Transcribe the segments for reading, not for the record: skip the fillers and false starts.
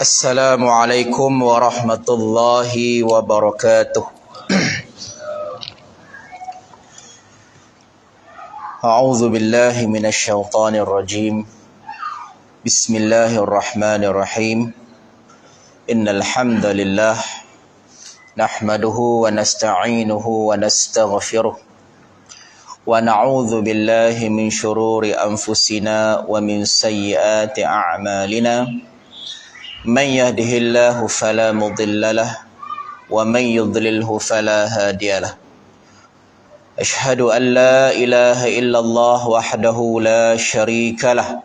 Assalamualaikum warahmatullahi wabarakatuh. A'udzu billahi minasy syaithanir rajim. Bismillahirrahmanirrahim. Innal hamdalillah nahmaduhu wa nasta'inuhu wa nastaghfiruh. Wa na'udzu billahi min syururi anfusina wa min sayyiati a'malina. Man yahdihillahu fala mudilla lahu wa man yudlilhu fala hadiya lahu. Ashhadu an la ilaha illallah wahdahu la syarika lahu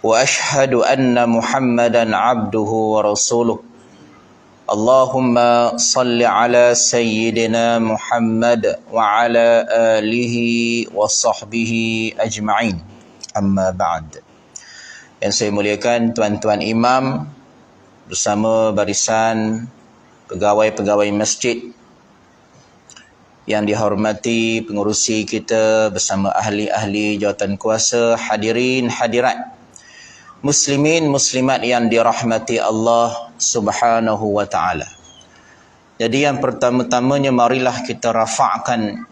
wa ashhadu anna Muhammadan abduhu wa rasuluh. Allahumma salli ala sayyidina Muhammad wa ala alihi wa sahbihi ajma'in. Amma ba'd. Yang saya muliakan tuan-tuan imam bersama barisan pegawai-pegawai masjid, yang dihormati pengurusi kita bersama ahli-ahli jawatan kuasa, hadirin hadirat, muslimin muslimat yang dirahmati Allah Subhanahu wa taala. Jadi yang pertama-tamanya marilah kita rafa'kan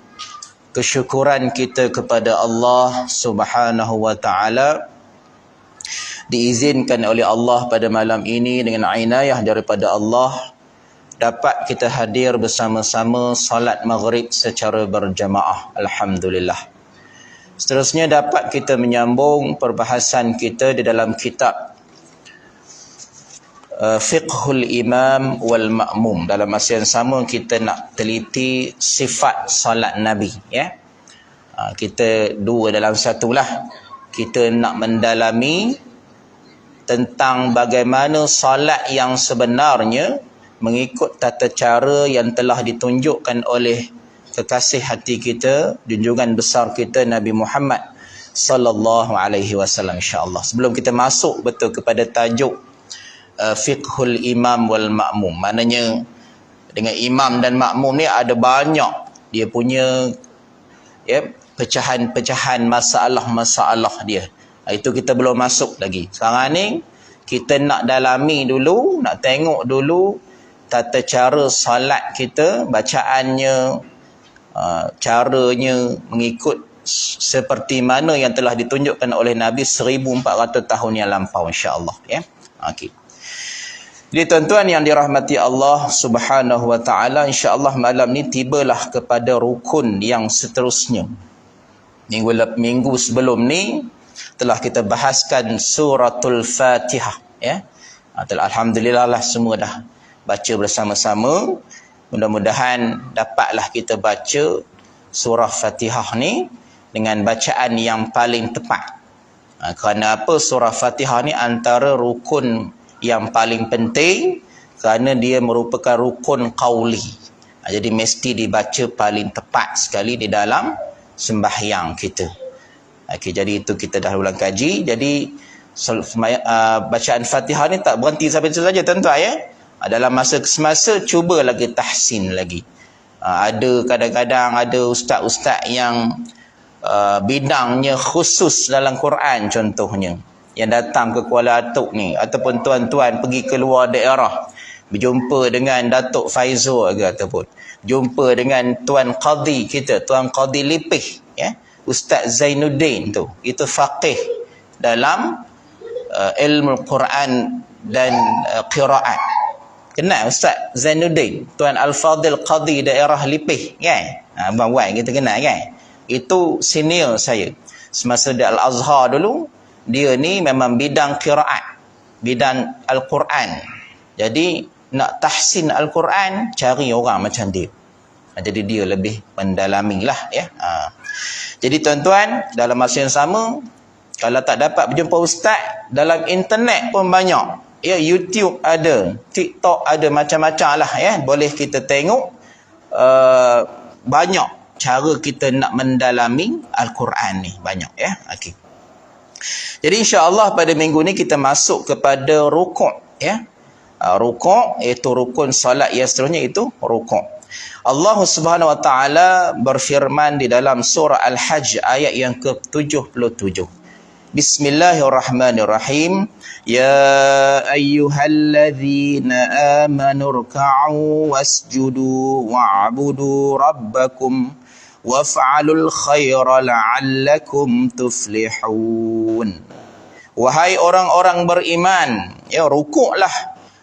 kesyukuran kita kepada Allah Subhanahu wa taala. Diizinkan oleh Allah pada malam ini dengan inayah daripada Allah dapat kita hadir bersama-sama salat maghrib secara berjamaah. Alhamdulillah. Seterusnya dapat kita menyambung perbahasan kita di dalam kitab Fiqhul Imam wal Ma'mum. Dalam masa yang sama kita nak teliti sifat salat Nabi, ya. Kita dua dalam satulah. Kita nak mendalami tentang bagaimana salat yang sebenarnya mengikut tata cara yang telah ditunjukkan oleh kekasih hati kita, junjungan besar kita Nabi Muhammad sallallahu alaihi wasallam, insya-Allah. Sebelum kita masuk betul kepada tajuk Fiqhul Imam wal Ma'mum, maknanya dengan imam dan makmum ni ada banyak dia punya, ya, pecahan-pecahan masalah-masalah dia. Itu kita belum masuk lagi. Sekarang ni kita nak dalami dulu, nak tengok dulu tata cara salat kita, bacaannya, caranya mengikut seperti mana yang telah ditunjukkan oleh Nabi 1400 tahun yang lampau, insya-Allah, ya. Okey. Jadi tuan-tuan yang dirahmati Allah Subhanahu wa taala, insya-Allah malam ni tibalah kepada rukun yang seterusnya. Minggu sebelum ni telah kita bahaskan suratul Fatihah, ya. Alhamdulillah lah, semua dah baca bersama-sama. Mudah-mudahan dapatlah kita baca surah Fatihah ni dengan bacaan yang paling tepat. Kerana apa? Surah Fatihah ni antara rukun yang paling penting, kerana dia merupakan rukun qauli. Jadi mesti dibaca paling tepat sekali di dalam sembahyang kita. Okey, jadi itu kita dah ulang kaji. Jadi bacaan Fatihah ni tak berhenti sampai itu saja, tuan-tuan, ya. Dalam masa semasa cuba lagi tahsin lagi. Ada kadang-kadang ada ustaz-ustaz yang bidangnya khusus dalam Quran, contohnya, yang datang ke Kuala Atuk ni, ataupun tuan-tuan pergi ke luar daerah, berjumpa dengan Datuk Faizul ke, ataupun jumpa dengan Tuan Qadhi kita, Tuan Qadhi Lipih, ya, Ustaz Zainuddin tu, itu faqih dalam ilmu Quran dan qiraat. Kenal Ustaz Zainuddin, Tuan Al-Fadil Qadhi daerah Lipih, kan? Abang Wan kita kenal, kan? Itu senior saya semasa di Al-Azhar dulu. Dia ni memang bidang qiraat, bidang Al-Quran. Jadi nak tahsin Al-Quran, cari orang macam dia. Jadi dia lebih mendalami lah, ya. Jadi tuan-tuan, dalam masa yang sama, kalau tak dapat berjumpa ustaz, dalam internet pun banyak, ya. YouTube ada, TikTok ada, macam-macam lah, ya. Boleh kita tengok banyak cara kita nak mendalami Al-Quran ni, banyak, ya. Okey. Jadi insya-Allah pada minggu ni kita masuk kepada rukuk, ya. Rukuk iaitu rukun solat yang seterusnya, itu rukuk. Allah Subhanahu wa taala berfirman di dalam surah Al-Hajj ayat yang ke-77. Bismillahirrahmanirrahim. Ya ayyuhalladzina amanu ruk'u wasjudu wa'budu rabbakum waf'alul khaira la'allakum tuflihun. Wahai orang-orang beriman, ya rukuklah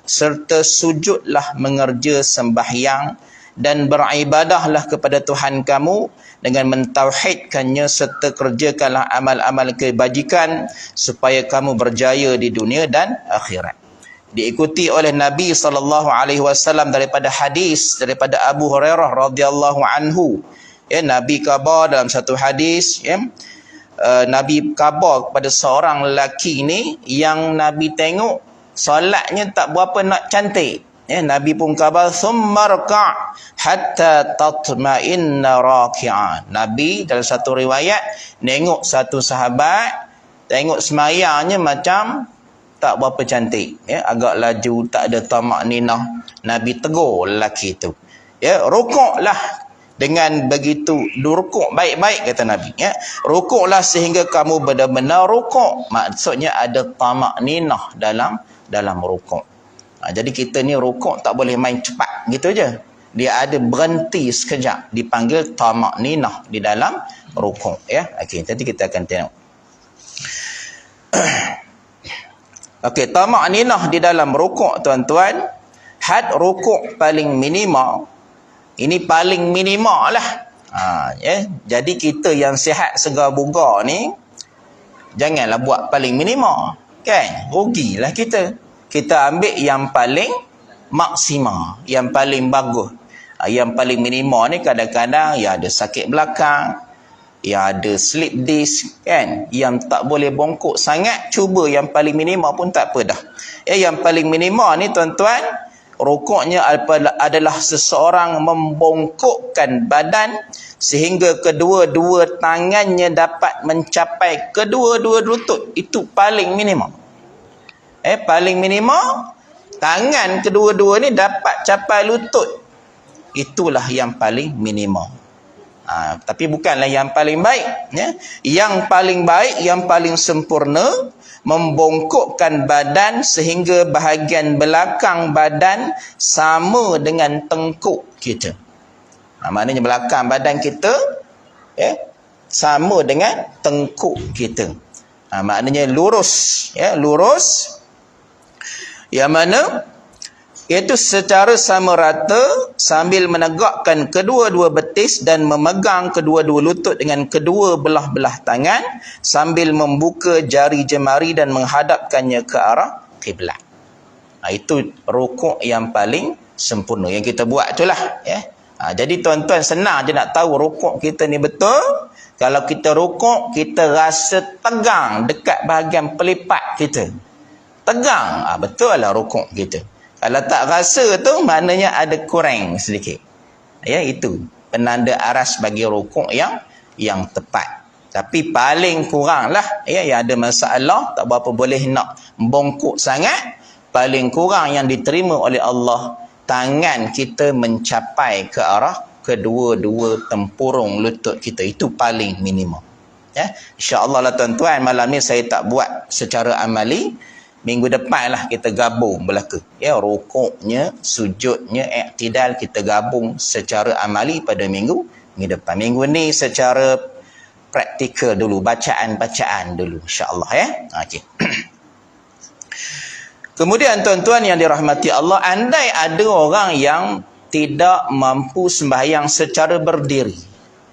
serta sujudlah mengerja sembahyang dan beribadahlah kepada Tuhan kamu dengan mentauhidkannya serta kerjakanlah amal-amal kebajikan supaya kamu berjaya di dunia dan akhirat. Diikuti oleh Nabi SAW daripada hadis daripada Abu Hurairah radhiyallahu anhu. Ya, Nabi khabar dalam satu hadis, ya, Nabi khabar kepada seorang lelaki ni yang Nabi tengok solatnya tak berapa nak cantik. Ya, Nabi pun khabar thumma raka' hatta tatma'inna raki'an. Nabi dalam satu riwayat tengok satu sahabat, tengok semayangnya macam tak berapa cantik, ya, agak laju, tak ada tamak ninah. Nabi tegur lelaki itu, ya, rukuklah dengan begitu, rukuk baik-baik kata Nabi, ya. Rukuklah sehingga kamu benar-benar rukuk. Maksudnya ada tamak ninah dalam rukuk. Jadi kita ni rukuk tak boleh main cepat gitu je. Dia ada berhenti sekejap, dipanggil tamak ninah di dalam rukuk, ya. Okey, nanti kita akan tengok. Okey, tamak ninah di dalam rukuk, tuan-tuan, had rukuk paling minima. Ini paling minima lah. Ya. Jadi kita yang sihat segar bugar ni janganlah buat paling minima, kan? Rugilah kita. Kita ambil yang paling maksima, yang paling bagus. Yang paling minima ni kadang-kadang ya ada sakit belakang, ya ada slip disc, kan? Yang tak boleh bongkok sangat, cuba yang paling minima pun tak apa dah. Yang paling minima ni, tuan-tuan, rukuknya adalah seseorang membongkokkan badan sehingga kedua-dua tangannya dapat mencapai kedua-dua lutut. Itu paling minima. Paling minima, tangan kedua-dua ni dapat capai lutut. Itulah yang paling minima. Tapi bukanlah yang paling baik, ya. Yang paling baik, yang paling sempurna, membongkokkan badan sehingga bahagian belakang badan sama dengan tengkuk kita. Maknanya belakang badan kita, ya, sama dengan tengkuk kita. Maknanya lurus, ya, lurus. Yang mana iaitu secara sama rata sambil menegakkan kedua-dua betis dan memegang kedua-dua lutut dengan kedua belah-belah tangan sambil membuka jari jemari dan menghadapkannya ke arah kiblat. Itu rukuk yang paling sempurna yang kita buat itulah, ya. Jadi tuan-tuan, senang je nak tahu rukuk kita ni betul. Kalau kita rukuk, kita rasa tegang dekat bahagian pelipat kita. Tegang, betul lah rukuk kita. Kalau tak rasa tu, maknanya ada kurang sedikit. Ya, itu penanda aras bagi rukuk yang tepat. Tapi paling kurang lah, ya, yang ada masalah, tak berapa boleh nak bongkok sangat. Paling kurang yang diterima oleh Allah, tangan kita mencapai ke arah kedua-dua tempurung lutut kita. Itu paling minimum, ya. InsyaAllah lah tuan-tuan, malam ni saya tak buat secara amali. Minggu depan lah kita gabung belaka. Ya, rukuknya, sujudnya, iktidal kita gabung secara amali pada minggu depan. Minggu ni secara praktikal dulu, bacaan-bacaan dulu, insya-Allah, ya. Okey. Kemudian tuan-tuan yang dirahmati Allah, andai ada orang yang tidak mampu sembahyang secara berdiri.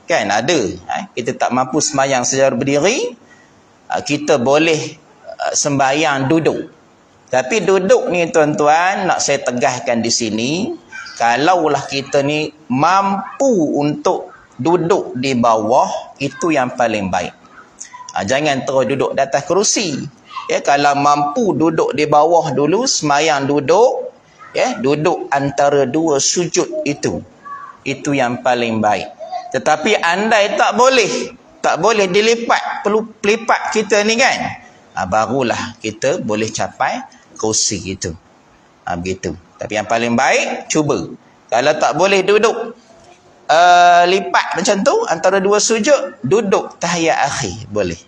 Kan ada, kita tak mampu sembahyang secara berdiri, kita boleh sembahyang duduk. Tapi duduk ni tuan-tuan, nak saya tegaskan di sini, kalaulah kita ni mampu untuk duduk di bawah, itu yang paling baik. Jangan terus duduk di atas kerusi. Ya, kalau mampu duduk di bawah dulu, sembahyang duduk, ya, duduk antara dua sujud itu yang paling baik. Tetapi andai tak boleh dilipat, perlu pelipat kita ni kan, barulah kita boleh capai kursi itu. Begitu. Tapi yang paling baik, cuba. Kalau tak boleh duduk lipat macam tu antara dua sujud, duduk tahiyat akhir boleh.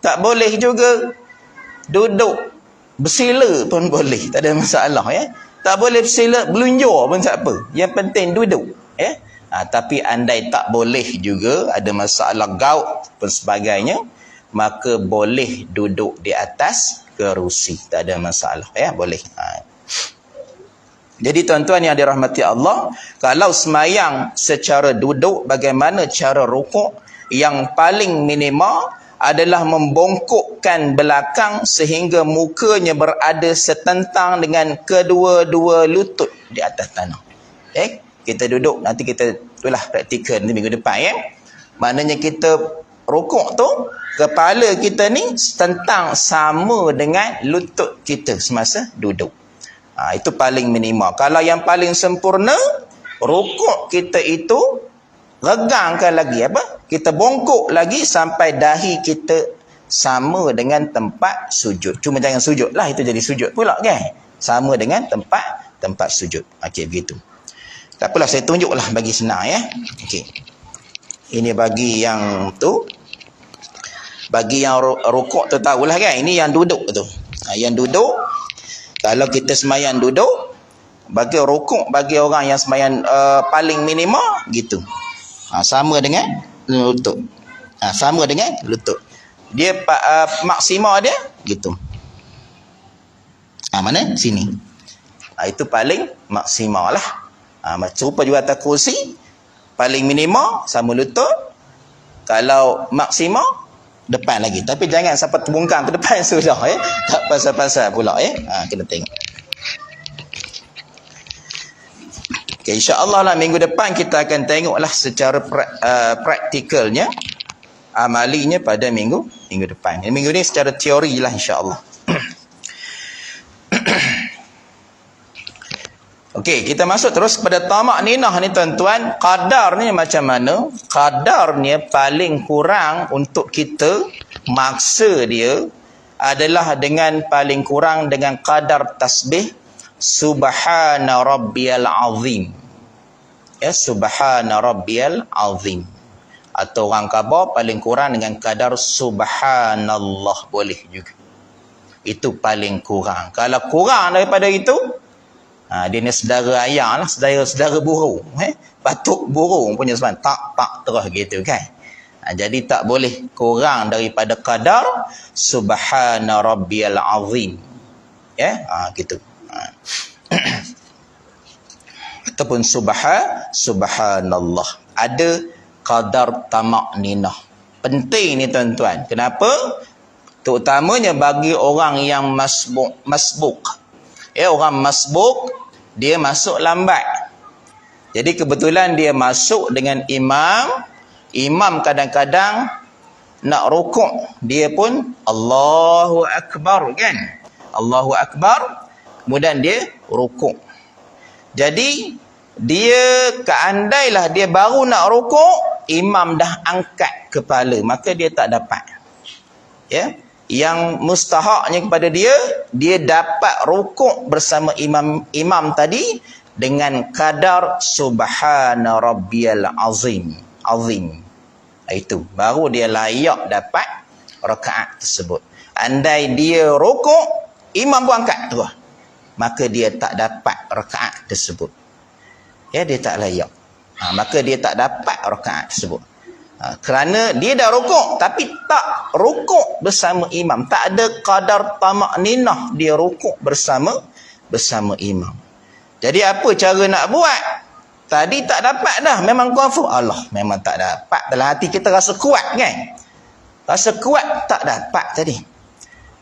Tak boleh juga duduk bersila pun boleh, tak ada masalah ya. Tak boleh bersila belunjur pun tak apa. Yang penting duduk ya. Tapi andai tak boleh juga, ada masalah gout pun sebagainya, maka boleh duduk di atas kerusi, tak ada masalah ya, boleh. Jadi tuan-tuan yang dirahmati Allah, kalau semayang secara duduk, bagaimana cara rukuk? Yang paling minima adalah membongkokkan belakang sehingga mukanya berada setentang dengan kedua-dua lutut di atas tanah. Kita duduk, nanti kita itulah praktikal nanti minggu depan ya. Maknanya kita rukuk tu, kepala kita ni setentang sama dengan lutut kita semasa duduk. Itu paling minima. Kalau yang paling sempurna, rukuk kita itu regangkan lagi apa? Kita bongkok lagi sampai dahi kita sama dengan tempat sujud. Cuma jangan sujud lah, itu jadi sujud pula kan? Sama dengan tempat sujud. Okey, begitu. Tak apalah, saya tunjuklah bagi senang ya. Okey. Ini bagi yang tu. Bagi yang rukuk tu tahulah kan? Ini yang duduk tu. Yang duduk, kalau kita semayang duduk, bagi rukuk bagi orang yang semayang paling minima gitu. Sama dengan lutut. Sama dengan lutut. Dia maksima dia gitu. Mana? Sini. Itu paling maksima lah. Serupa juga atas kursi, paling minima sama lutut. Kalau maksima, depan lagi. Tapi jangan sampai terbungkang ke depan sudah ya. Tak pasal-pasal pula ya. Kena tengok. Okay, insya-Allah lah minggu depan kita akan tengoklah secara praktikalnya, amalinya pada minggu depan. Minggu ni secara teori lah insya-Allah. Okey, kita masuk terus kepada tamak ninah ni tuan-tuan. Qadarnya macam mana? Qadarnya paling kurang untuk kita maksa dia adalah dengan paling kurang dengan qadar tasbih subhana rabbiyal azim. Ya, subhana rabbiyal azim. Atau orang khabar paling kurang dengan qadar subhanallah boleh juga. Itu paling kurang. Kalau kurang daripada itu, dia ni saudara ayam lah, saudara burung. Batuk burung punya sebab tak terus gitu kan. Jadi tak boleh kurang daripada qadar subhana rabbiyal azim. Ya, gitu. Ataupun subhanallah. Ada qadar tamak ninah. Penting ni tuan-tuan. Kenapa? Terutamanya bagi orang yang masbuk. Ya, orang masbuk, dia masuk lambat. Jadi kebetulan dia masuk dengan imam. Imam kadang-kadang nak rukuk, dia pun Allahu Akbar kan? Allahu Akbar, kemudian dia rukuk. Jadi dia keandailah dia baru nak rukuk, imam dah angkat kepala, maka dia tak dapat. Ya? Yang mustahaknya kepada dia dapat rukuk bersama imam tadi dengan kadar subhana rabbiyal azim. Itu baru dia layak dapat rakaat tersebut. Andai dia rukuk, imam pun angkat terus, maka dia tak dapat rakaat tersebut. Ya, dia tak layak. Maka dia tak dapat rakaat tersebut. Kerana dia dah rukuk tapi tak rukuk bersama imam, tak ada qadar tamak ninah dia rukuk bersama imam. Jadi apa cara nak buat? Tadi tak dapat dah, memang confirm, Allah memang tak dapat. Dalam hati kita rasa kuat kan, rasa kuat tak dapat tadi.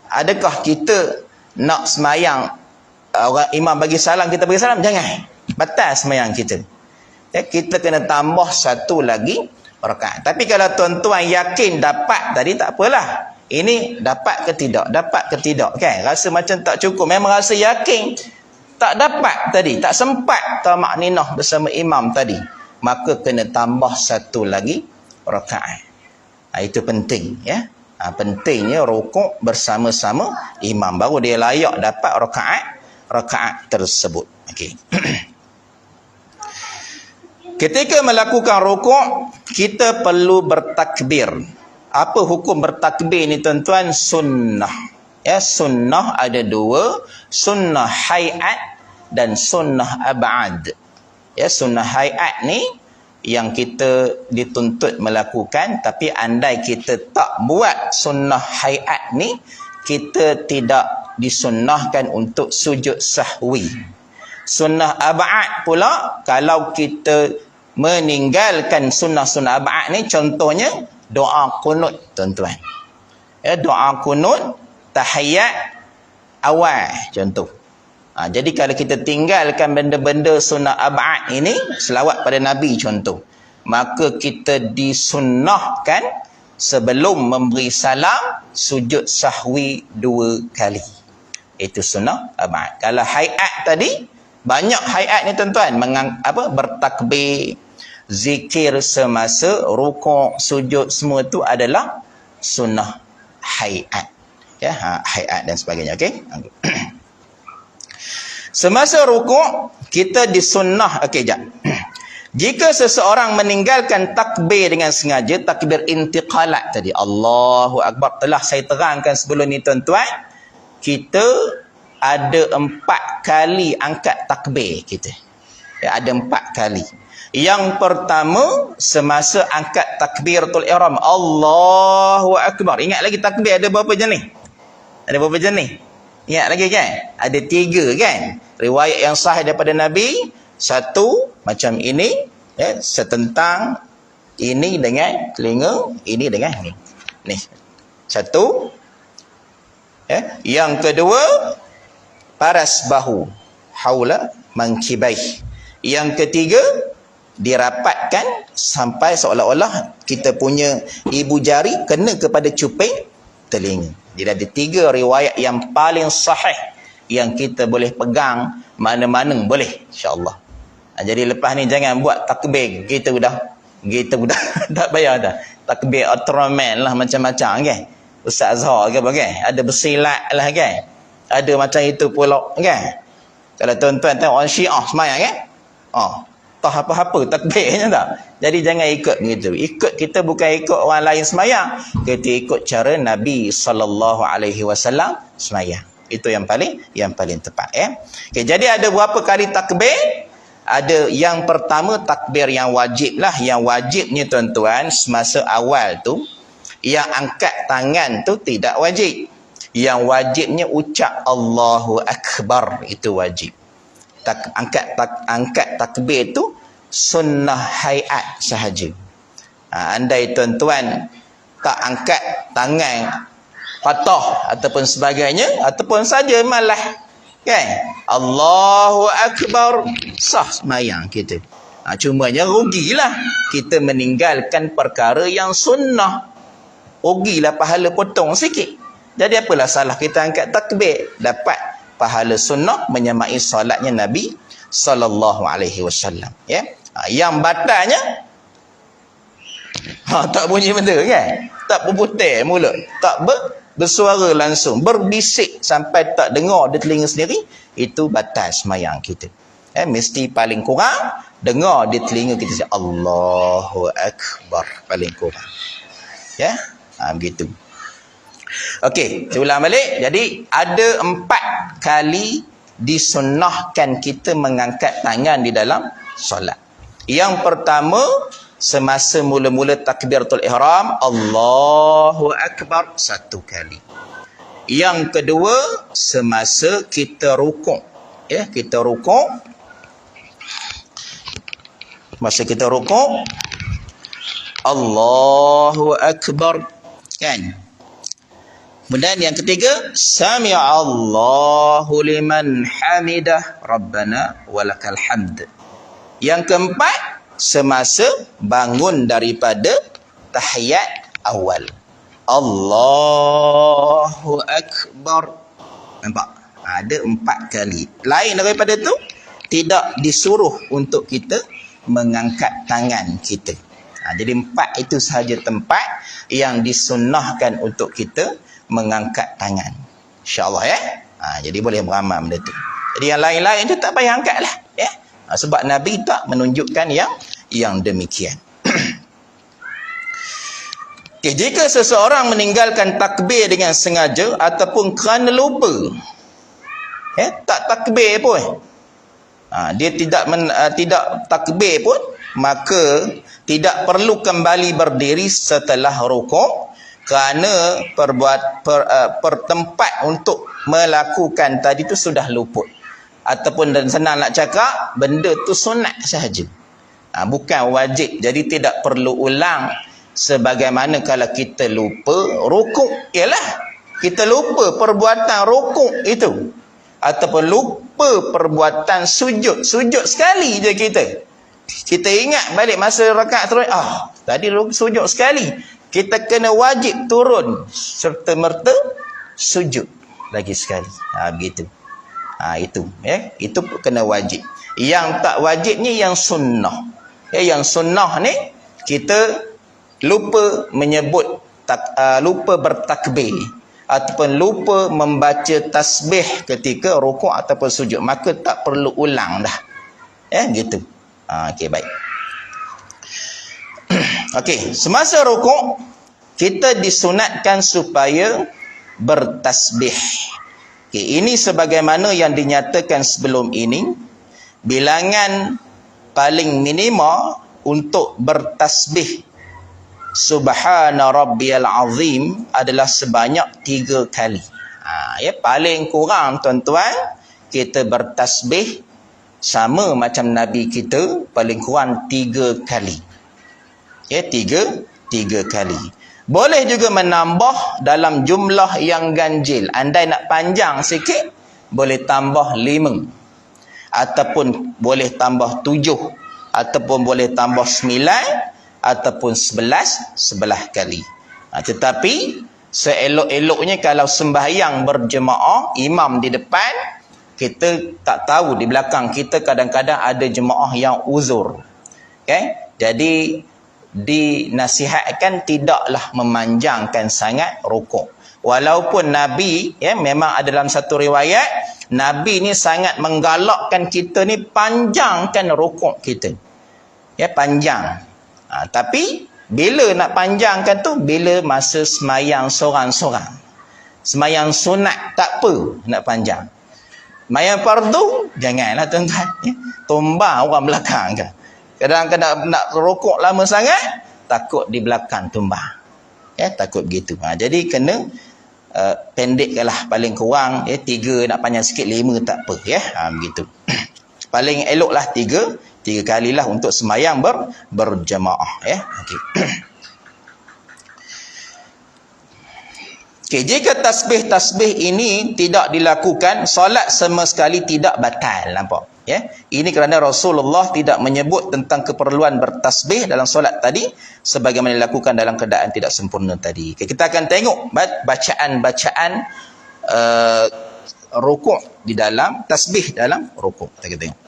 Adakah kita nak semayang, orang imam bagi salam kita bagi salam? Jangan, batal semayang kita. Ya, kita kena tambah satu lagi rakaat. Tapi kalau tuan-tuan yakin dapat tadi, tak apalah. Ini dapat ke tidak kan? Rasa macam tak cukup, memang rasa yakin tak dapat tadi, tak sempat tamak ninah bersama imam tadi, maka kena tambah satu lagi rakaat. Itu penting ya. Pentingnya rukuk bersama-sama imam, baru dia layak dapat rakaat tersebut. Okey. Ketika melakukan rukuk, kita perlu bertakbir. apa hukum bertakbir ni tuan-tuan? Sunnah. Ya, sunnah ada dua, sunnah hayat dan sunnah ab'ad. Ya, sunnah hayat ni yang kita dituntut melakukan, tapi andai kita tak buat sunnah hayat ni, kita tidak disunnahkan untuk sujud sahwi. Sunnah ab'ad pula, kalau kita meninggalkan sunnah-sunnah ab'ad ni, contohnya doa kunut tuan-tuan. Ya, doa kunut tahiyat awal contoh. Jadi kalau kita tinggalkan benda-benda sunnah ab'ad ini, selawat pada Nabi contoh, maka kita disunnahkan sebelum memberi salam sujud sahwi 2 kali. Itu sunnah ab'ad. Kalau hayat tadi, banyak hayat ni tuan-tuan, bertakbir, zikir semasa rukuk, sujud, semua tu adalah sunnah hayat. Ya, hayat dan sebagainya. Okey. Semasa rukuk kita disunnah. Okey, jap. Jika seseorang meninggalkan takbir dengan sengaja, takbir intiqalat tadi, Allahu Akbar, telah saya terangkan sebelum ni tuan-tuan, kita ada 4 kali angkat takbir kita. Ya, ada 4 kali. Yang pertama, semasa angkat takbiratul ihram, Allahu Akbar. Ingat lagi takbir ada berapa jenis? Ada berapa jenis? Ingat lagi kan? Ada 3 kan? Riwayat yang sahih daripada Nabi, 1 macam ini, ya, setentang ini dengan telinga, ini dengan ni. Ni. 1. Ya, yang kedua, paras bahu, haula mankibai. Yang ketiga, dirapatkan sampai seolah-olah kita punya ibu jari kena kepada cuping telinga. Jadi ada 3 riwayat yang paling sahih yang kita boleh pegang, mana-mana boleh, insya-Allah. Jadi lepas ni jangan buat takbir gitu dah tak payah dah. Takbir Ultraman lah, macam-macam kan. Ustaz Azhar ke apa kan? Ada bersilat lah kan. Ada macam itu pula kan. Kalau tuan-tuan tengok orang Syiah semayang kan? Tak apa-apa takbirnya tak. Jadi jangan ikut begitu. Kita bukan ikut orang lain semayang, kita ikut cara Nabi SAW semayang. Itu yang paling tepat ya. Okay, jadi ada berapa kali takbir? Ada yang pertama takbir yang wajib lah. Yang wajibnya tuan-tuan semasa awal tu, yang angkat tangan tu tidak wajib. Yang wajibnya ucap Allahu Akbar, itu wajib. Angkat takbir tu sunnah hayat sahaja. Andai tuan-tuan tak angkat tangan, patah ataupun sebagainya, ataupun saja malah kan, Allahu Akbar, sah sembahyang kita. Cumanya rugilah kita meninggalkan perkara yang sunnah. Rugilah pahala potong sikit. Jadi apalah salah kita angkat takbir, dapat pahala sunnah menyamai solatnya Nabi SAW. Ya. Yang batalnya tak bunyi benda kan, tak berputar mulut, tak bersuara langsung, berbisik sampai tak dengar di telinga sendiri, itu batal sembahyang kita. Mesti paling kurang dengar di telinga kita Allahu Akbar, paling kurang. Ya, begitu. Okey, saya ulang balik. Jadi ada 4 kali disunnahkan kita mengangkat tangan di dalam solat. Yang pertama, semasa mula-mula takbiratul ihram, Allahu Akbar 1 kali. Yang kedua, semasa kita rukuk. Ya, kita rukuk. Masa kita rukuk, Allahu Akbar. Kan? Kemudian yang ketiga, Sami'allahu liman hamidah, Rabbana walakal hamd. Yang keempat, semasa bangun daripada tahiyat awal, Allahu Akbar. Nampak? Ada 4 kali. Lain daripada tu, tidak disuruh untuk kita mengangkat tangan kita. Jadi 4 itu sahaja tempat yang disunnahkan untuk kita mengangkat tangan. InsyaAllah ya. Jadi boleh beramal benda tu. Jadi yang lain-lain tu tak payah angkat lah. Ya? Sebab Nabi tak menunjukkan yang demikian. Okay, jika seseorang meninggalkan takbir dengan sengaja ataupun kerana lupa, tak takbir pun, dia tidak takbir pun, maka tidak perlu kembali berdiri setelah rukuk, kerana pertempat untuk melakukan tadi tu sudah luput. Ataupun dan senang nak cakap, benda tu sunat sahaja, bukan wajib. Jadi tidak perlu ulang. Sebagaimana kalau kita lupa rukuk, ialah kita lupa perbuatan rukuk itu, ataupun lupa perbuatan sujud sekali je kita ingat balik masa rakaat terus, tadi sujud sekali, kita kena wajib turun serta merta sujud lagi sekali. Begitu. Itu kena wajib. Yang tak wajibnya yang sunnah. Yang sunnah ni kita lupa menyebut lupa bertakbir ataupun lupa membaca tasbih ketika rukuk ataupun sujud, maka tak perlu ulang dah. Gitu. Okey, baik. Okey, semasa rukuk kita disunatkan supaya bertasbih. Okey, ini sebagaimana yang dinyatakan sebelum ini, bilangan paling minima untuk bertasbih Subhana Rabbiyal Azim adalah sebanyak 3 kali. Paling kurang tuan-tuan, kita bertasbih sama macam Nabi kita, paling kurang 3 kali. 3 kali. Boleh juga menambah dalam jumlah yang ganjil. Andai nak panjang sikit, boleh tambah 5. Ataupun boleh tambah 7. Ataupun boleh tambah 9. Ataupun 11 kali. Tetapi seelok-eloknya kalau sembahyang berjemaah, imam di depan, kita tak tahu di belakang kita kadang-kadang ada jemaah yang uzur. Jadi dinasihatkan tidaklah memanjangkan sangat rukuk. Walaupun Nabi, memang ada dalam satu riwayat, Nabi ni sangat menggalakkan kita ni panjangkan rukuk kita. Panjang. Tapi bila nak panjangkan tu, bila masa semayang sorang-sorang. Semayang sunat tak apa nak panjang. Semayang fardu janganlah tuan-tuan. Tumbang orang belakang kan. Kadang-kadang nak rokok lama sangat, takut di belakang tumbang. Takut begitu. Jadi kena pendeklah paling kurang. 3 nak panjang sikit, 5 tak apa. Begitu. Paling eloklah 3 kalilah untuk semayang berjemaah. Okey, jika tasbih-tasbih ini tidak dilakukan, solat sama sekali tidak batal. Nampak? Ini kerana Rasulullah tidak menyebut tentang keperluan bertasbih dalam solat tadi, sebagaimana dilakukan dalam keadaan tidak sempurna tadi. Kita akan tengok bacaan-bacaan rukuk di dalam tasbih dalam rukuk. Kita tengok.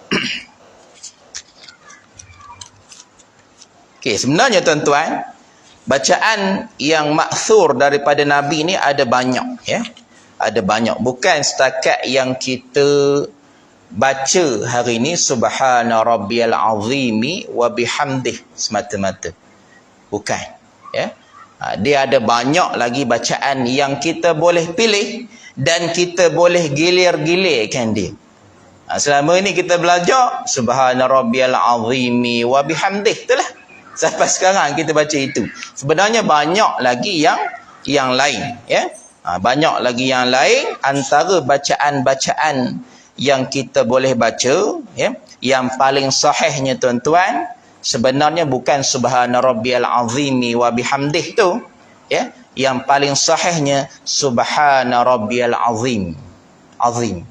Okey, sebenarnya tuan-tuan, bacaan yang maksur daripada Nabi ni ada banyak. Ada banyak. Bukan setakat yang kita baca hari ni, Subhana Rabbiyal Azimi wa bihamdih semata-mata. Bukan. Dia ada banyak lagi bacaan yang kita boleh pilih dan kita boleh gilir-gilirkan dia. Selama ni kita belajar Subhana Rabbiyal Azimi wa bihamdih, itulah. Sampai sekarang kita baca itu. Sebenarnya banyak lagi yang lain. Banyak lagi yang lain. Antara bacaan-bacaan yang kita boleh baca, yang paling sahihnya tuan-tuan, sebenarnya bukan Subhana Rabbiyal Azimi wa bihamdih tu. Yang paling sahihnya Subhana Rabbiyal Azim.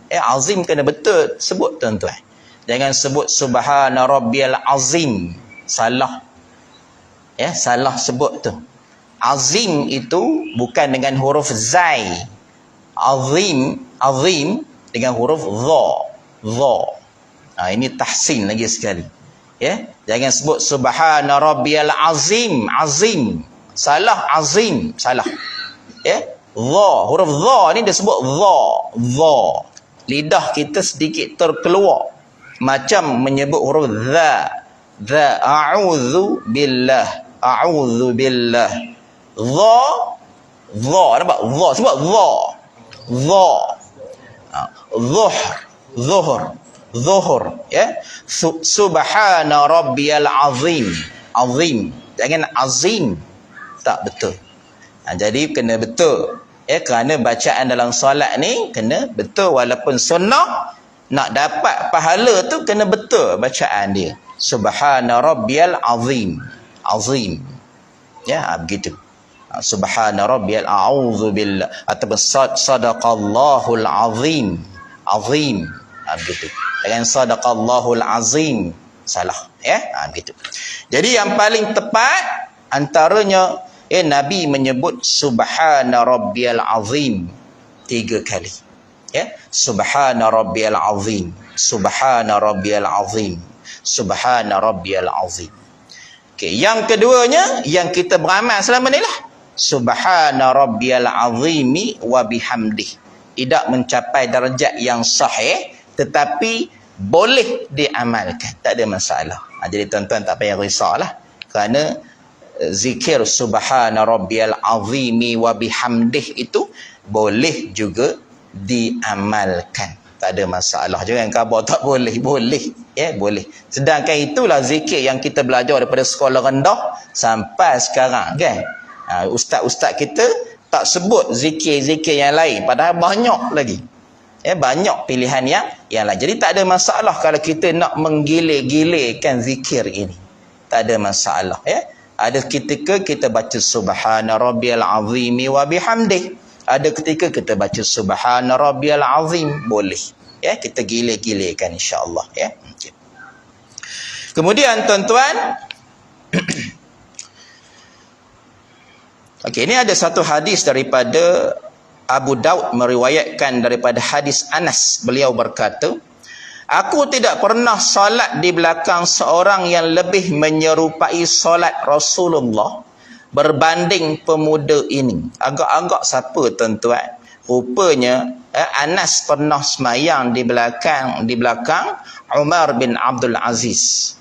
Azim kena betul sebut tuan-tuan. Jangan sebut Subhana Rabbiyal Azim. Salah. Salah sebut tu. Azim itu bukan dengan huruf zai. Azim dengan huruf dha. Ini tahsin lagi sekali. Jangan sebut Subhana Rabbiyal Azim. Salah azim. Salah. Dha. Huruf dha ni dia sebut dha. Lidah kita sedikit terkeluar. Macam menyebut huruf dha. A'udzu billah. Dha, nampak? Dha, sebut dha. Dha. Zuhur, ya. Subhana rabbiyal azim. Azim. Jangan azim. Tak betul. Jadi kena betul. Kerana bacaan dalam solat ni kena betul, walaupun sunnah, nak dapat pahala tu kena betul bacaan dia. Subhana rabbiyal azim. Azim. Ya, begitu. Subhana rabbiyal a'udzu billah, ataupun sadaqallahul azim. Azim. Begitu. Dengan sadaqallahul azim salah, begitu. Jadi yang paling tepat antaranya Nabi menyebut subhana rabbiyal azim 3 kali. Subhana rabbiyal azim, subhana rabbiyal azim, subhana rabbiyal azim. Yang keduanya yang kita beramal selama ni lah, subhana rabbiyal azimi wa bihamdih. Tidak mencapai darjat yang sahih, tetapi boleh diamalkan, tak ada masalah. Jadi tuan-tuan tak payah risaulah, kerana zikir subhana rabbiyal azimi wa bihamdih itu boleh juga diamalkan, tak ada masalah. Jangan khabar tak boleh, boleh. Boleh. Sedangkan itulah zikir yang kita belajar daripada sekolah rendah sampai sekarang, kan? Ustaz-ustaz kita tak sebut zikir-zikir yang lain, padahal banyak lagi. Banyak pilihan yang lain. Jadi tak ada masalah kalau kita nak menggile-gilekan zikir ini. Tak ada masalah. Ada ketika kita baca subhana rabbiyal azimi wa bihamdih. Ada ketika kita baca subhana rabbiyal azim. Boleh. Kita gile-gilekan insya-Allah. Okay. Kemudian tuan-tuan, ini ada satu hadis daripada Abu Daud meriwayatkan daripada hadis Anas. Beliau berkata, aku tidak pernah solat di belakang seorang yang lebih menyerupai solat Rasulullah berbanding pemuda ini. Agak-agak siapa tuan-tuan? Rupanya Anas pernah semayang di belakang Umar bin Abdul Aziz,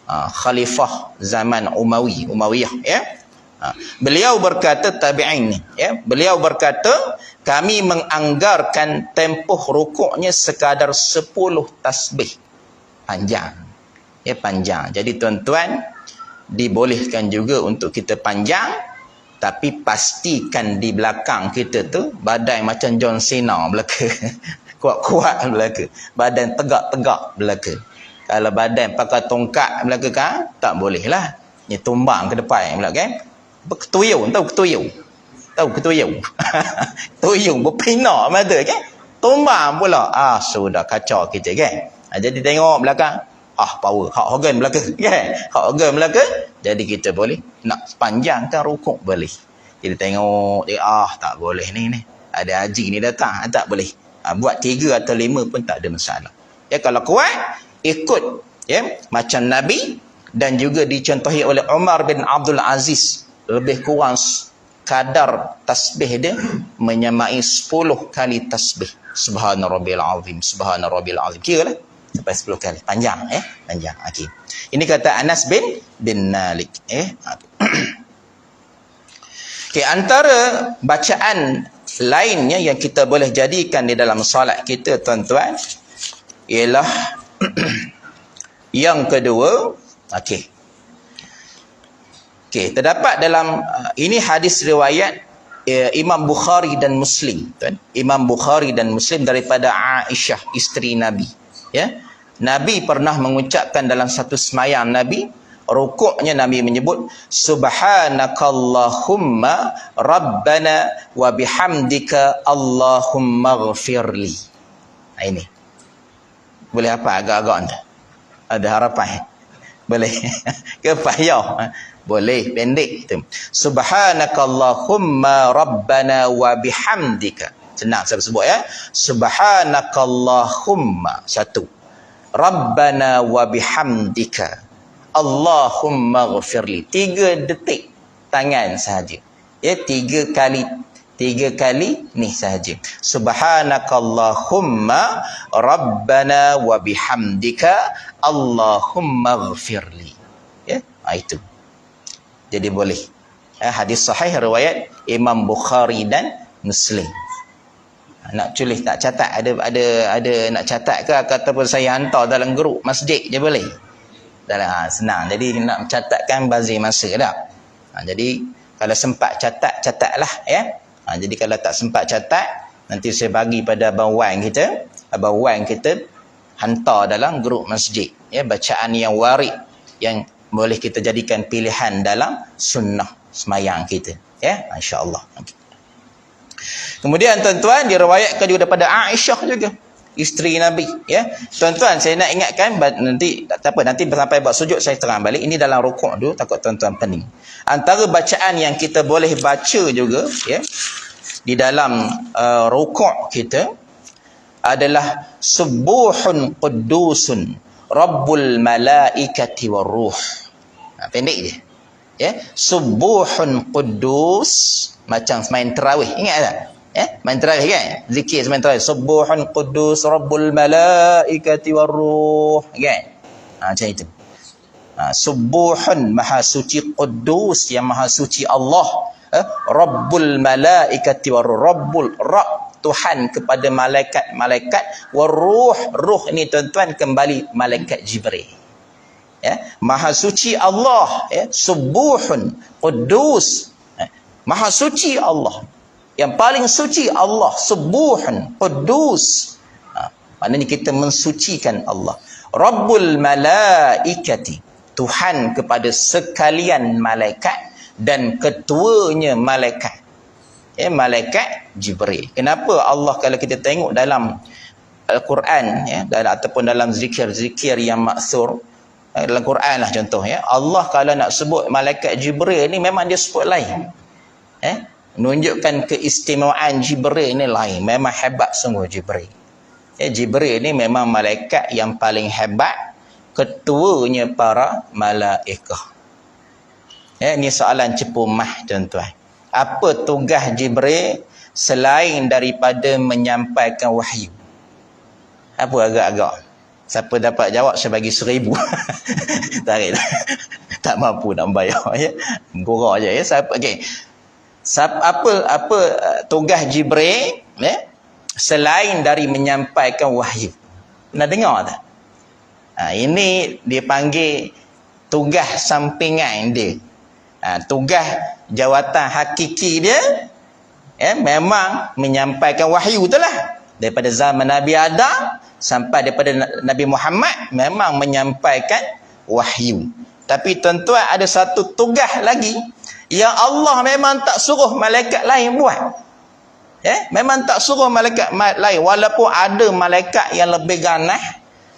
khalifah zaman Umayyah. Beliau berkata, tabi'in, beliau berkata, kami menganggarkan tempoh rukuknya sekadar 10 tasbih. Panjang. Panjang. Jadi tuan-tuan, dibolehkan juga untuk kita panjang, tapi pastikan di belakang kita tu badan macam John Cena belaka. Kuat-kuat belaka. Badan tegak-tegak belaka. Kalau badan pakai tongkat belaka kan, tak boleh lah. Ni tumbang ke depan belaka, kan? Ketuyung, tahu ketuyung? Tahu ketuyung? Tuyung berpina mata, kan? Tumbang pula. Sudah kacau kita, kan? Jadi tengok belakang. Power. Hak organ belaka, kan? Hak organ belaka. Jadi kita boleh nak panjangkan rukuk, boleh. Kita tengok dia, tak boleh ni. Ada haji ni datang, tak boleh. Buat 3 atau 5 pun tak ada masalah. Kalau kuat, ikut macam Nabi, dan juga dicontohi oleh Umar bin Abdul Aziz. Lebih kurang kadar tasbih dia menyamai 10 kali tasbih. Subhana rabbiyal azim, subhana rabbiyal azim. Kira lah sampai 10 kali. Panjang, panjang. Okay. Ini kata Anas bin Malik. Okay, antara bacaan lainnya yang kita boleh jadikan di dalam solat kita, tuan-tuan, ialah yang kedua. Terdapat dalam ini hadis riwayat Imam Bukhari dan Muslim, tuan. Imam Bukhari dan Muslim daripada Aisyah, isteri Nabi. Nabi pernah mengucapkan dalam satu semayang Nabi, rukuknya Nabi menyebut subhanakallahumma rabbana wa bihamdika allahumma ghafirli. Ini boleh apa agak-agak anda? Ada harapan? Boleh? Ke payah? Boleh, pendek tu. Subhanakallahumma rabbana wa bihamdika. Senang saya sebut, Subhanakallahumma, satu. Rabbana wa bihamdika Allahumma ghafirli. 3 detik tangan sahaja. 3 kali ni sahaja. Subhanakallahumma rabbana wa bihamdika Allahumma ghafirli. Itu. Jadi boleh. Hadis sahih riwayat Imam Bukhari dan Muslim. Nak tulis tak catat, ada nak catat ke ataupun saya hantar dalam grup masjid je boleh. Dalam senang. Jadi nak catatkan bazir masa dah. Jadi kalau sempat catatlah ya. Jadi kalau tak sempat catat, nanti saya bagi pada abang Wan kita. Abang Wan kita hantar dalam grup masjid ya, bacaan yang warid yang boleh kita jadikan pilihan dalam sunnah semayang kita ya, insya-Allah. Okay. Kemudian tuan-tuan diriwayatkan juga daripada Aisyah juga, isteri Nabi ya. Tuan-tuan saya nak ingatkan, nanti tak apa, nanti sampai bab sujud saya terang balik. Ini dalam rukuk dulu, takut tuan-tuan pening. Antara bacaan yang kita boleh baca juga ya di dalam rukuk kita adalah subuhun qudusun rabbul malaikati waruh. Pendek je ya, subuhun qudus, macam main tarawih, ingat tak main tarawih kan, zikir main tarawih, subuhun qudus rabbul malaikati waruh kan, macam itu. Subuhun maha suci, qudus yang maha suci Allah, rabbul malaikati waruh, rabbul Tuhan kepada malaikat-malaikat, waruh, ruh ini tuan-tuan kembali malaikat Jibril ya. Maha suci Allah ya, subuhun qudus, maha suci Allah, yang paling suci Allah, subuhun qudus, maknanya kita mensucikan Allah. Rabbul malaikati, Tuhan kepada sekalian malaikat dan ketuanya malaikat malaikat Jibril. Kenapa Allah, kalau kita tengok dalam Al-Quran ya, ataupun dalam zikir-zikir yang maksur dalam Quran lah contoh ya, Allah kalau nak sebut malaikat Jibril ni memang dia sebut lain menunjukkan keistimewaan Jibril ni lain, memang hebat sungguh Jibril Jibril ni memang malaikat yang paling hebat, ketuanya para malaikah ini soalan cepu mah tuan-tuan. Apa tugas Jibril selain daripada menyampaikan wahyu? Apa agak-agak? Siapa dapat jawab saya bagi 1,000. Tarik. Tak mampu nak bayar ya. Gurau aja ya. Okey. Apa tugas Jibril ya? Selain dari menyampaikan wahyu? Pernah dengar tak? Ini dia panggil tugas sampingan dia. Tugas jawatan hakiki dia memang menyampaikan wahyu tu lah. Daripada zaman Nabi Adam sampai daripada Nabi Muhammad memang menyampaikan wahyu. Tapi tuan-tuan ada satu tugas lagi yang Allah memang tak suruh malaikat lain buat. Memang tak suruh malaikat lain, walaupun ada malaikat yang lebih ganas,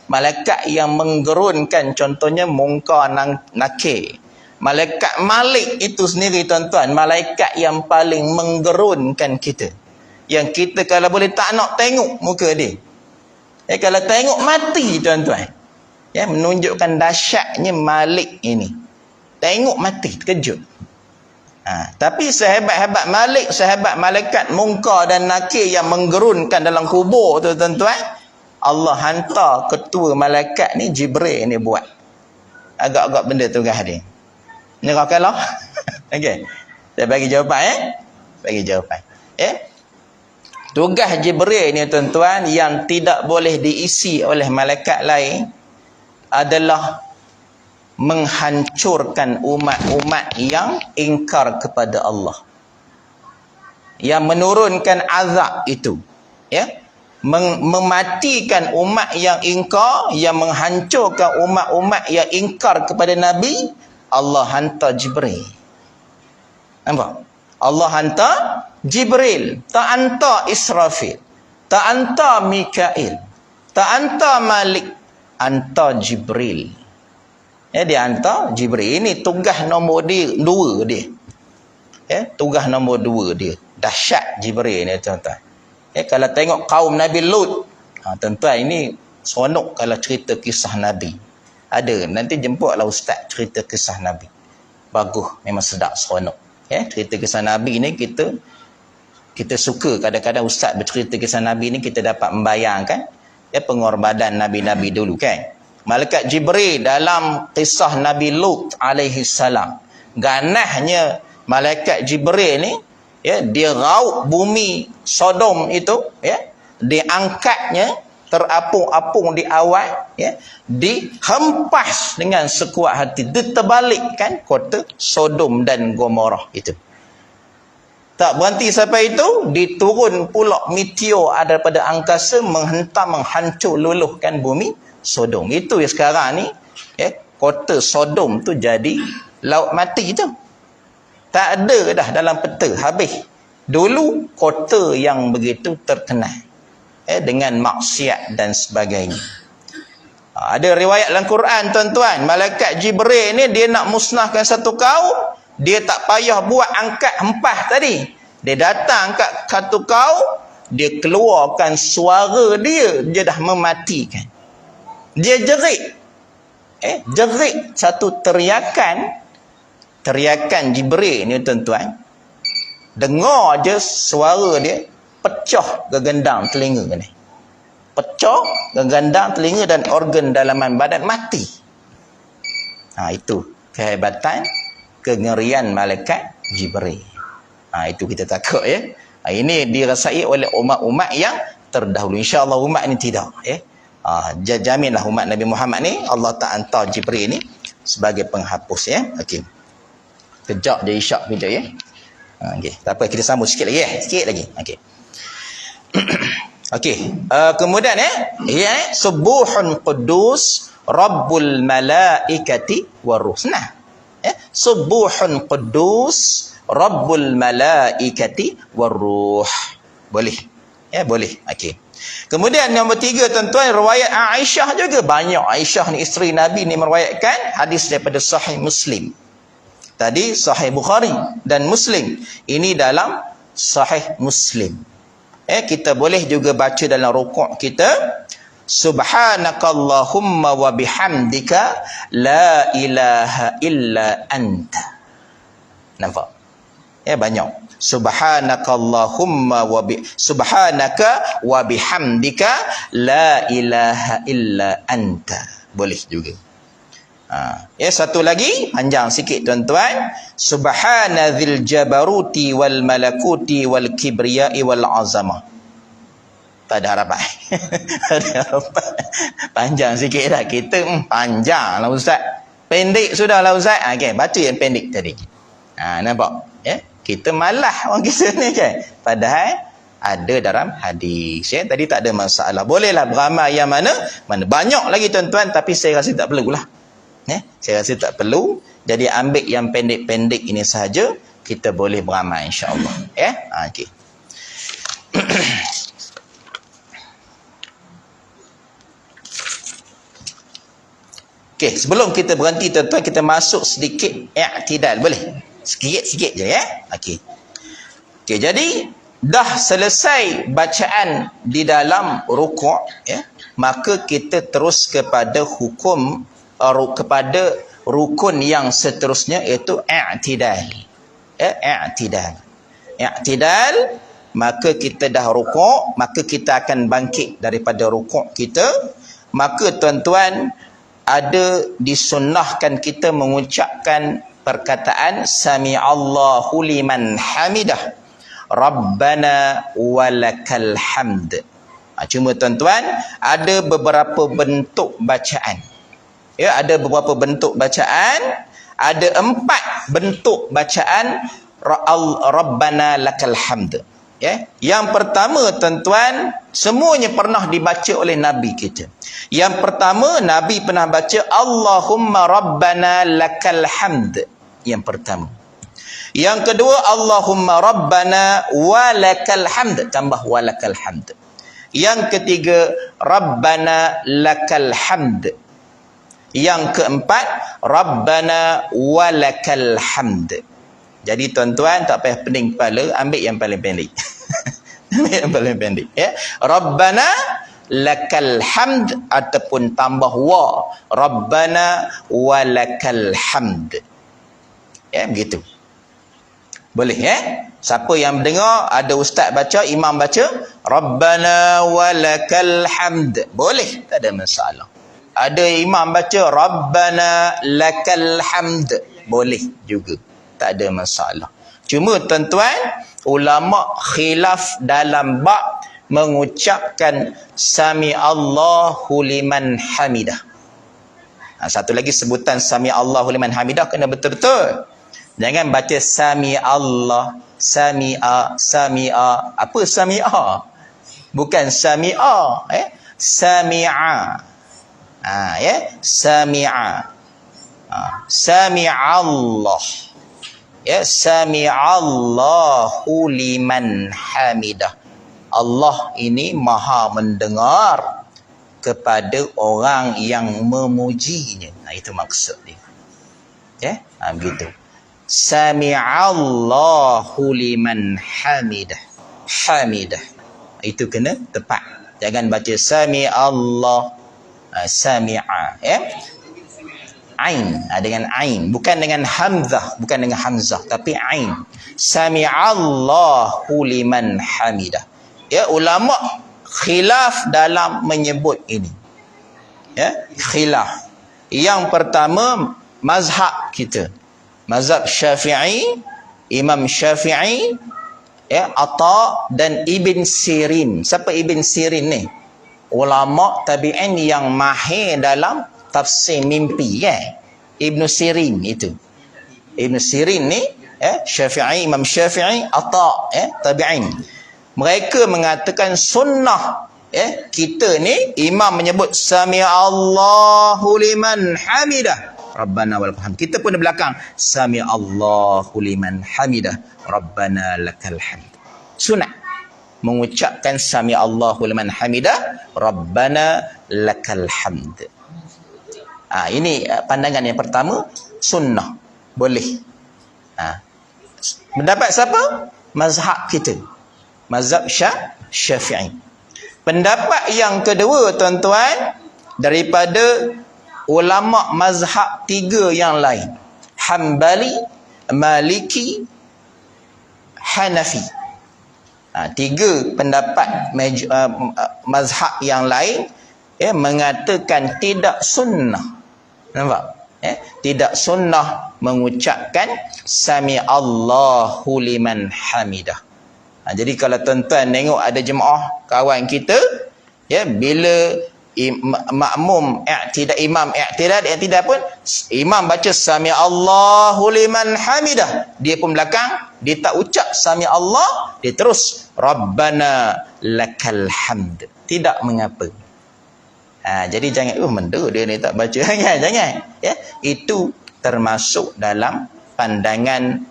malaikat yang menggerunkan, contohnya Munkar Nakir. Malaikat Malik itu sendiri tuan-tuan, malaikat yang paling menggerunkan kita, yang kita kalau boleh tak nak tengok muka dia kalau tengok mati tuan-tuan menunjukkan dahsyatnya Malik ini. Tengok mati, terkejut. Tapi sehebat-hebat Malik, sehebat malaikat Munkar dan Nakir yang menggerunkan dalam kubur tu tuan-tuan, Allah hantar ketua malaikat ni Jibril ni buat. Agak-agak benda tugas dia. Nyerahkanlah. Okey. Saya bagi jawapan bagi jawapan. Tugas Jibril ni tuan-tuan yang tidak boleh diisi oleh malaikat lain adalah menghancurkan umat-umat yang ingkar kepada Allah. Yang menurunkan azab itu. Mematikan umat yang ingkar, yang menghancurkan umat-umat yang ingkar kepada Nabi, Allah hantar Jibril. Nampak? Allah hantar Jibril, tak hantar Israfil, tak hantar Mikail, tak hantar Malik, hantar Jibril. Dia hantar Jibril. Ini tugas nombor 2 dia. Tugas nombor 2 dia. Dahsyat Jibril ni tuan-tuan. Kalau tengok kaum Nabi Lut, tuan-tuan ini seronok kalau cerita kisah Nabi. Ada, nanti jemputlah ustaz cerita kisah Nabi. Bagus, memang sedap, seronok. Cerita kisah Nabi ni kita suka kadang-kadang ustaz bercerita kisah Nabi ni, kita dapat membayangkan pengorbanan Nabi-Nabi dulu kan. Malaikat Jibril dalam kisah Nabi Lut alaihi salam, ganahnya malaikat Jibril ni, ya, dia raut bumi Sodom itu, ya, diangkatnya terapung-apung di awal, ya, dihempas dengan sekuat hati, diterbalikkan kota Sodom dan Gomorrah itu. Tak berhenti sampai itu, diturun pula meteor daripada angkasa menghentam, menghancur luluhkan bumi Sodom. Itu ya sekarang ni, ya, kota Sodom tu jadi laut mati tu. Tak ada dah dalam peta, habis. Dulu kota yang begitu terkenal, ya, dengan maksiat dan sebagainya. Ada riwayat dalam Quran, tuan-tuan, malaikat Jibril ni dia nak musnahkan satu kaum, dia tak payah buat angkat hempah tadi. Dia datang kat satu kaum, dia keluarkan suara dia dah mematikan. Dia jerit. Jerit satu teriakan Jibril ni, tuan-tuan. Dengar je suara dia, pecah gegendang telinga ni. Pecah gegendang telinga dan organ dalaman badan mati. Itu kehebatan, kengerian malaikat Jibril. Itu kita takut, ya. Ini dirasai oleh umat-umat yang terdahulu. InsyaAllah umat ni tidak, ya. Jaminlah umat Nabi Muhammad ni Allah tak hantar Jibril ni sebagai penghapus, ya. Okey. Kejap je isyak kejap, ya. Okey, tak apa, kita sambung sikit lagi, ya. Sikit lagi. Okey. Okey, kemudian, subuhun qudus rabbul malaikati waruh. Senang. Subuhun qudus rabbul malaikati waruh. Boleh. Ya, boleh. Okey. Kemudian nombor 3, tuan-tuan, riwayat Aisyah juga. Banyak Aisyah ni isteri Nabi ni meriwayatkan hadis daripada Sahih Muslim. Tadi Sahih Bukhari dan Muslim. Ini dalam Sahih Muslim. Kita boleh juga baca dalam rukuk kita, subhanakallahumma wa bihamdika la ilaha illa anta. Nampak? Banyak. Subhanakallahumma subhanaka wa bihamdika la ilaha illa anta. Boleh juga. Satu lagi, panjang sikit, tuan-tuan. Subhanadzil jabaruti wal malakuti wal kibriyai wal azamah. Tak ada harapan. Tak ada harapan. Panjang sikit dah. Kita panjang lah, Ustaz. Pendek sudah lah, Ustaz. Okay, baca yang pendek tadi. Nampak? Kita malah orang kita ni, kan? Padahal ada dalam hadis. Tadi tak ada masalah. Bolehlah beramal yang mana banyak lagi, tuan-tuan, tapi saya rasa tak perlulah. Saya rasa tak perlu. Jadi ambil yang pendek-pendek ini sahaja, kita boleh beramal, insya-Allah. Okey. Okey, sebelum kita berhenti, tuan-tuan, kita masuk sedikit i'tidal, boleh? Sikit-sikit je, ya. Okey. Okey, jadi dah selesai bacaan di dalam rukuk, ya, maka kita terus kepada hukum kepada rukun yang seterusnya, iaitu i'tidal. I'tidal, maka kita dah rukuk, maka kita akan bangkit daripada rukuk kita. Maka, tuan-tuan, ada disunnahkan kita mengucapkan perkataan sami'allahu liman hamidah, rabbana walakal hamd. Cuma, tuan-tuan, ada beberapa bentuk bacaan. Ada beberapa bentuk bacaan. Ada 4 bentuk bacaan rabbana lakal hamd. Yang pertama, tuan-tuan, semuanya pernah dibaca oleh Nabi kita. Yang pertama, Nabi pernah baca Allahumma rabbana lakal hamd. Yang pertama. Yang kedua, Allahumma rabbana walakal hamd, tambah walakal hamd. Yang ketiga, rabbana lakal hamd. Yang keempat, rabbana walakal hamd. Jadi, tuan-tuan, tak payah pening kepala, ambil yang paling pendek. Ambil yang paling pendek, ya. Rabbana lakal hamd, ataupun tambah wa, rabbana walakal hamd. Begitu. Boleh, ya. Siapa yang mendengar, ada ustaz baca, imam baca rabbana walakal hamd, boleh, tak ada masalah. Ada imam baca rabbana lakal hamd, boleh juga, tak ada masalah. Cuma tuan-tuan, ulama khilaf dalam bab mengucapkan sami Allahu liman hamidah. Satu lagi sebutan sami Allahu liman hamidah kena betul-betul. Jangan baca sami Allah, sami'a, sami'a. Apa sami'a? Bukan sami'a, sami'a. Sami'a. Sami'allah. Sami'allahu liman hamidah. Allah ini maha mendengar kepada orang yang memujinya. Itu maksud dia. Begitu. Sami'allahu liman hamidah. Hamidah. Itu kena tepat. Jangan baca sami'allah, sami'a. Ain, dengan ain, bukan dengan hamzah, tapi ain. Sami'allahu liman hamidah. Ulama khilaf dalam menyebut ini. Khilaf. Yang pertama, mazhab kita, mazhab Syafi'i, Imam Syafi'i, Atha dan Ibn Sirin. Siapa Ibn Sirin ni? Ulama tabi'in yang mahir dalam tafsir mimpi, Ibn Sirin itu. Ibn Sirin ni Syafi'i, Imam Syafi'i, Atha, tabi'in. Mereka mengatakan sunnah, kita ni imam menyebut sami Allahu liman hamidah Rabbana walakal hamd. Kita pun di belakang sami Allahu liman hamidah Rabbana lakal hamd. Sunat mengucapkan sami Allahu liman hamidah Rabbana lakal hamd. Ini pandangan yang pertama, sunnah, boleh. Pendapat siapa? Mazhab kita, mazhab Syafi'i. Pendapat yang kedua, tuan-tuan, daripada ulama mazhab tiga yang lain, Hambali, Maliki, Hanafi. Tiga pendapat mazhab yang lain mengatakan tidak sunnah. Nampak? Tidak sunnah mengucapkan sami Allahu liman hamidah. Jadi kalau tuan-tuan tengok ada jemaah kawan kita, bila makmum imam i'tidal pun, imam baca sami Allahu liman hamidah, dia pun belakang, dia tak ucap sami Allah, dia terus Rabbana lakal hamd. Tidak mengapa. Jadi jangan menda dia ni tak baca. Jangan. Itu termasuk dalam pandangan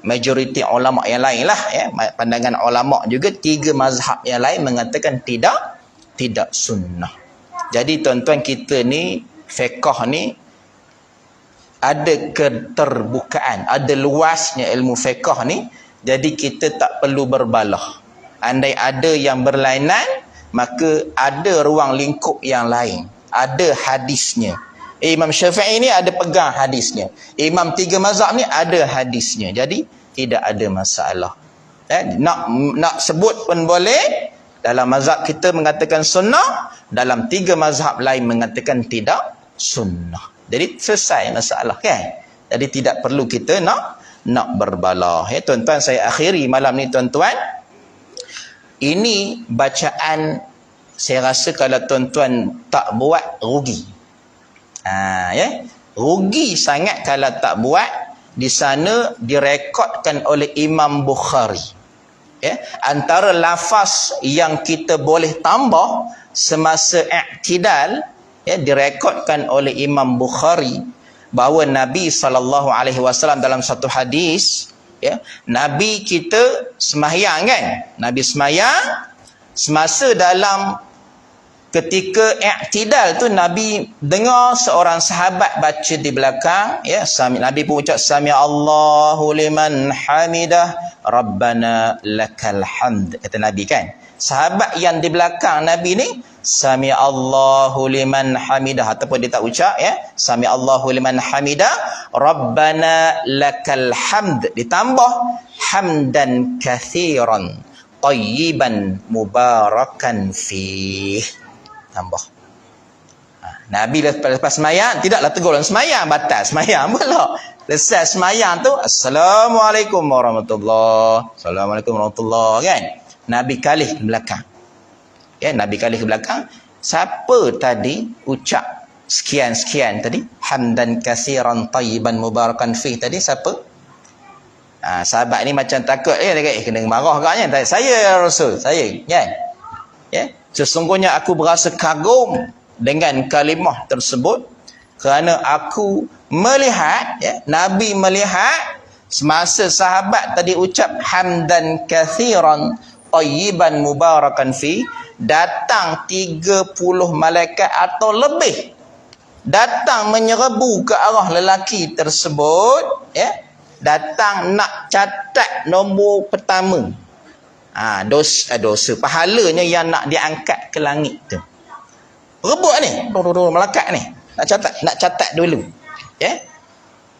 majoriti ulama yang lain lah. Pandangan ulama juga, tiga mazhab yang lain mengatakan tidak sunnah. Jadi tuan-tuan, kita ni fiqh ni ada keterbukaan, ada luasnya ilmu fiqh ni. Jadi kita tak perlu berbalah. Andai ada yang berlainan, maka ada ruang lingkup yang lain, ada hadisnya. Imam Syafi'i ni ada pegang hadisnya, imam tiga mazhab ni ada hadisnya. Jadi tidak ada masalah. Nak sebut pun boleh. Dalam mazhab kita mengatakan sunnah, dalam tiga mazhab lain mengatakan tidak sunnah. Jadi selesai masalah, kan? Jadi tidak perlu kita nak berbalah. Tuan-tuan, saya akhiri malam ni, tuan-tuan. Ini bacaan, saya rasa kalau tuan-tuan tak buat, rugi. Rugi sangat kalau tak buat. Di sana direkodkan oleh Imam Bukhari. Antara lafaz yang kita boleh tambah semasa i'tidal, direkodkan oleh Imam Bukhari, bahawa Nabi SAW dalam satu hadis, Nabi kita sembahyang, kan? Nabi sembahyang, semasa dalam ketika i'tidal tu, Nabi dengar seorang sahabat baca di belakang, Nabi pun ucap sami Allahu liman hamidah Rabbana lakal hamd, kata Nabi, kan? Sahabat yang di belakang Nabi ni sami Allahu liman hamidah, ataupun dia tak ucap, sami Allahu liman hamidah Rabbana lakal hamd, ditambah hamdan kathiran tayyiban mubarakan fih, tambah. Nabi lepas semayang tidaklah tegur orang semayang, batal semayang pula. Selesai semayang tu, Assalamualaikum warahmatullahi. Assalamualaikum warahmatullahi, kan? Nabi kalih ke belakang. Ya, Nabi kalih ke belakang. Siapa tadi ucap sekian-sekian tadi? Hamdan katsiran tayyiban mubarakan fih tadi siapa? Sahabat ni macam takut kena marah agaknya. Saya ya Rasul, saya, kan? Ya, sesungguhnya aku berasa kagum dengan kalimah tersebut kerana aku melihat, ya, Nabi melihat semasa sahabat tadi ucap hamdan katsiran tayyiban mubarakan fi, datang 30 malaikat atau lebih datang menyerbu ke arah lelaki tersebut, ya, datang nak catat nombor pertama. Dosa pahalanya yang nak diangkat ke langit tu. Rebut ni, malaikat ni nak catat dulu, ya.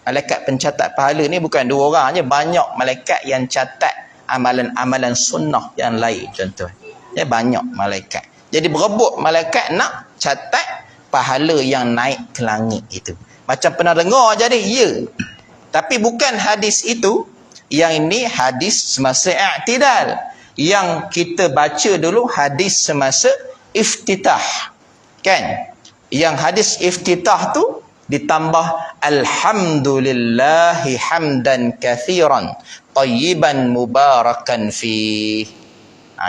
Malaikat pencatat pahala ni bukan 2 orang je, banyak malaikat yang catat amalan-amalan sunnah yang lain, contoh, ya, banyak malaikat. Jadi berebut malaikat nak catat pahala yang naik ke langit itu. Macam pernah dengar jadi, ya. Tapi bukan hadis itu. Yang ini hadis semasa i'tidal. Yang kita baca dulu hadis semasa iftitah, kan? Yang hadis iftitah tu ditambah alhamdulillahi hamdan katsiran tayyiban mubarakan fi.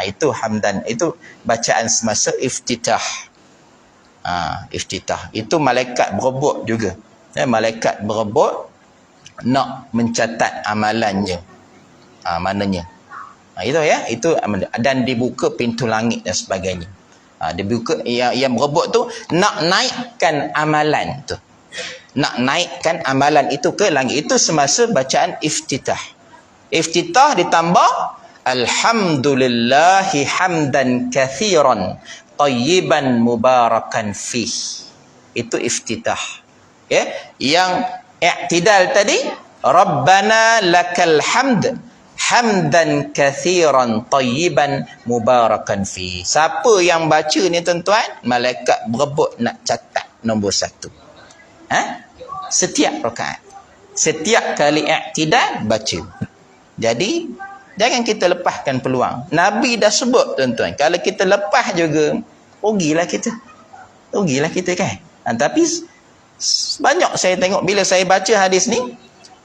Itu hamdan, itu bacaan semasa iftitah. Iftitah itu malaikat berebut juga, ya, malaikat berebut nak mencatat amalannya, maknanya itu, ya, itu. Dan dibuka pintu langit dan sebagainya. Dibuka, yang berebut tu nak naikkan amalan tu, nak naikkan amalan itu ke langit. Itu semasa bacaan iftitah. Iftitah ditambah alhamdulillahi hamdan katsiran tayyiban mubarakan fih. Itu iftitah, ya. Yang i'tidal tadi rabbana lakal hamd hamdan katsiran tayyiban mubarakan fih. Siapa yang baca ni tuan-tuan, malaikat berebut nak catat nombor 1. Setiap rakaat, setiap kali i'tidal baca. Jadi jangan kita lepaskan peluang. Nabi dah sebut, tuan-tuan, kalau kita lepas juga rugilah kita, kan? Tapi banyak saya tengok bila saya baca hadis ni,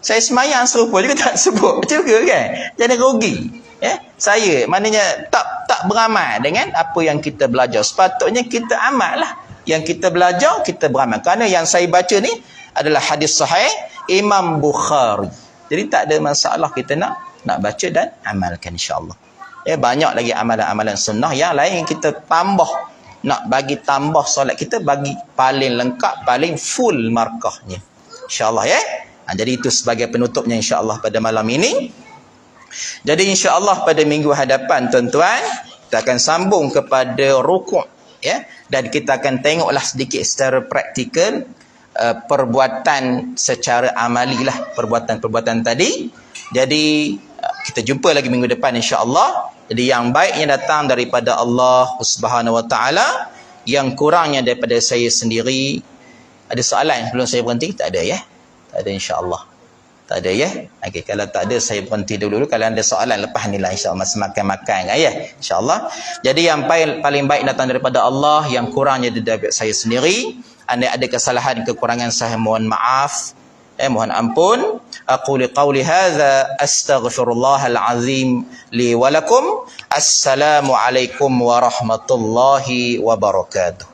saya semayang serupa juga tak sebut juga, kan? Jadi rugi, ya. Saya maknanya tak beramal dengan apa yang kita belajar. Sepatutnya kita amal lah yang kita belajar, kita beramal. Kerana yang saya baca ni adalah hadis sahih Imam Bukhari. Jadi tak ada masalah kita nak baca dan amalkan, insya-Allah. Ya, banyak lagi amalan-amalan sunnah yang lain yang kita tambah, nak bagi tambah solat kita, bagi paling lengkap, paling full markahnya, insya-Allah, ya. Jadi itu sebagai penutupnya, insya-Allah, pada malam ini. Jadi insya-Allah pada minggu hadapan, tuan-tuan, kita akan sambung kepada rukuk, ya, dan kita akan tengoklah sedikit secara praktikal perbuatan secara amalilah, perbuatan-perbuatan tadi. Jadi kita jumpa lagi minggu depan, insya-Allah. Jadi yang baik yang datang daripada Allah Subhanahu Wa Taala, yang kurangnya daripada saya sendiri. Ada soalan sebelum saya berhenti? Tak ada, ya? Tak ada, insya-Allah. Tak ada, ya? Okey, kalau tak ada saya berhenti dulu. Kalau ada soalan lepas ni lah, insya-Allah, semakan-makan, ya? Insya-Allah. Jadi yang paling baik datang daripada Allah, yang kurangnya daripada saya sendiri. Ada kesalahan, kekurangan, saya mohon maaf, mohon ampun. Aqulu qawli hadza astaghfirullahal azim li wa lakum. Assalamu alaikum warahmatullahi wabarakatuh.